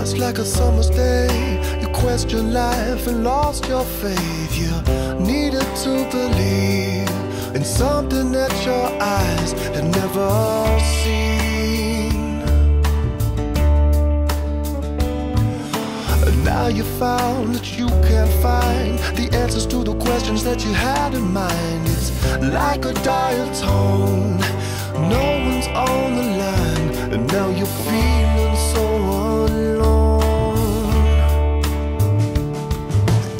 past like a summer's day. You questioned life and lost your faith. You needed to believe in something that your eyes had never seen. And now you found that you can't find the answers to the questions that you had in mind. It's like a dial tone, no one's on the line, and now you're feeling so alone.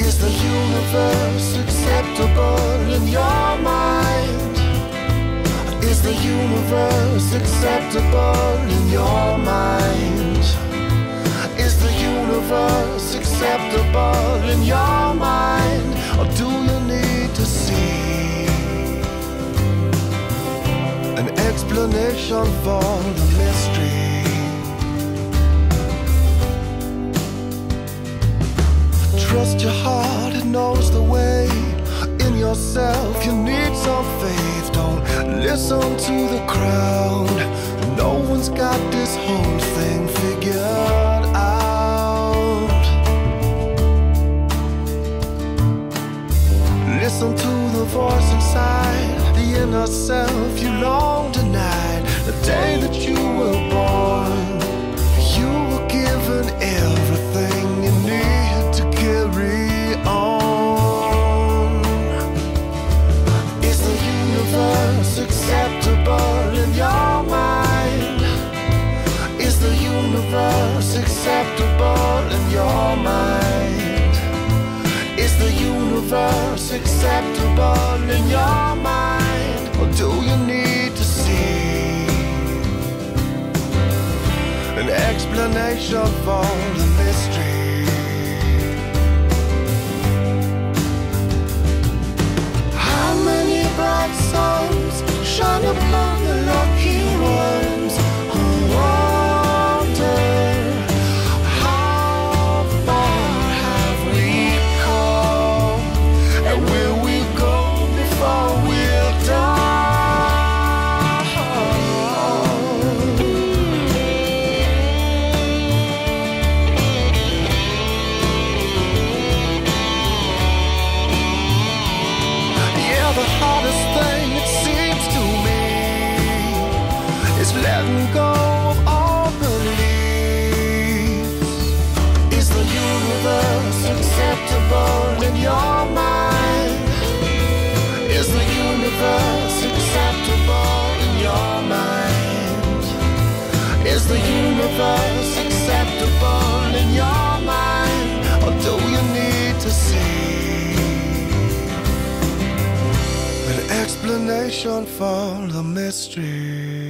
Is the universe acceptable in your mind? Is the universe acceptable in your mind? Is the universe acceptable in your mind? Or do you need to see an explanation for the mystery? Trust your heart, it knows the way. In yourself you need some faith. Don't listen to the crowd. No one's got this whole thing figured out. Listen to the voice inside, the inner self you long denied. The day that you were born, you were given everything you need to carry on. Is the universe acceptable in your mind? Is the universe acceptable in your mind? Is the universe acceptable in your mind? Or do you need to see an explanation for the mystery? How many bright suns shine upon the lucky ones who wander? How far have we come? And will we go before we're done? Yeah, the hardest thing it seems to me is letting go of all beliefs. Is the universe acceptable in your mind? Is the universe acceptable in your mind? Is the universe acceptable in your mind? Or do you need to see an explanation for the mystery?